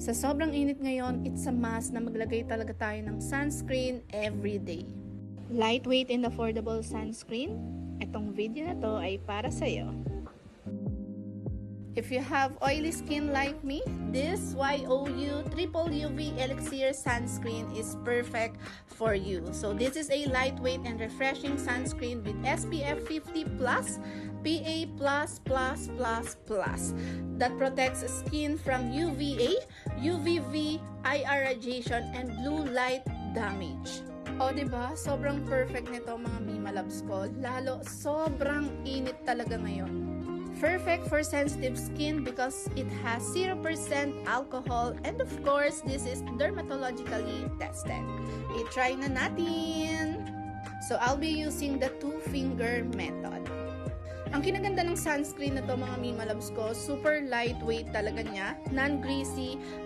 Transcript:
Sa sobrang init ngayon, it's a must na maglagay talaga tayo ng sunscreen every day. Lightweight and affordable sunscreen. Itong video na to ay para sa'yo. If you have oily skin like me, this YOU Triple UV Elixir Sunscreen is perfect for you. So this is a lightweight and refreshing sunscreen with SPF 50+, PA++++ that protects skin from UVA, UVV, IR radiation, and blue light damage. O diba, sobrang perfect nito mga Mima Loves ko. Lalo, sobrang init talaga ngayon. Perfect for sensitive skin because it has 0% alcohol, and of course, this is dermatologically tested. I-try na natin! So, I'll be using the 2-finger method. Ang kinaganda ng sunscreen na to mga Mima Loves ko, super lightweight talaga niya, non-greasy,